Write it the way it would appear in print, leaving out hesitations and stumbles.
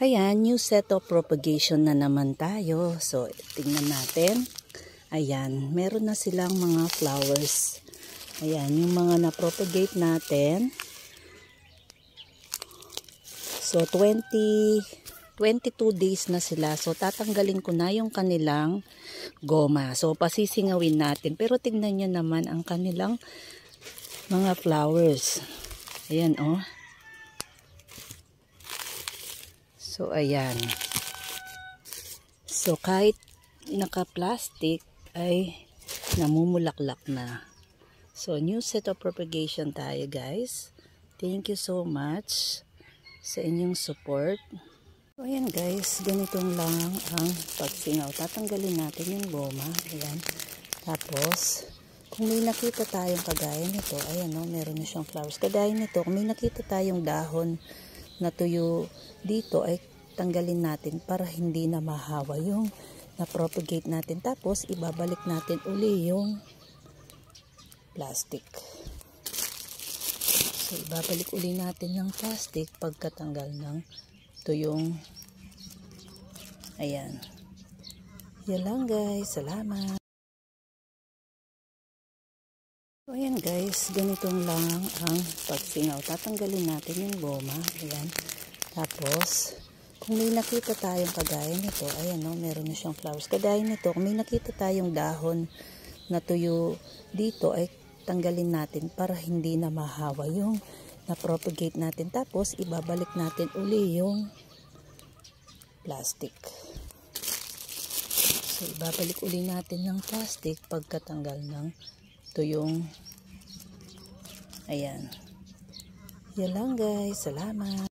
Ayan, new set of propagation na naman tayo. So, tingnan natin. Ayan, meron na silang mga flowers. Ayan, yung mga na-propagate natin. So, 22 days na sila. So, tatanggalin ko na yung kanilang goma. So, pasisingawin natin. Pero tingnan nyo naman ang kanilang mga flowers. Ayan, oh. So, ayan. So, kahit naka-plastic ay namumulaklak na. So, new set of propagation tayo, guys. Thank you so much sa inyong support. So, ayan, guys. Ganitong lang ang pagsingaw. Tatanggalin natin yung goma. Ayan. Tapos, kung may nakita tayong kagaya nito, ayan, no, meron na siyang flowers. Kagaya nito, kung may nakita tayong dahon na tuyo dito, ay tanggalin natin para hindi na mahawa yung na-propagate natin. Tapos, ibabalik natin uli yung plastic. So, ibabalik uli natin ng plastic pagkatanggal ng tuyong. Ayan. Yan lang, guys. Salamat. So, ayan, guys. Ganitong lang ang pagsingaw. Tatanggalin natin yung goma. Ayan. Tapos, kung may nakita tayong kagaya nito, ayan, no, meron na siyang flowers. Kagaya nito, kung may nakita tayong dahon na tuyo dito, ay tanggalin natin para hindi na mahawa yung na-propagate natin. Tapos, ibabalik natin uli yung plastic. So, ibabalik uli natin ng plastic pagkatanggal ng tuyong. Ayan. Yan lang, guys. Salamat.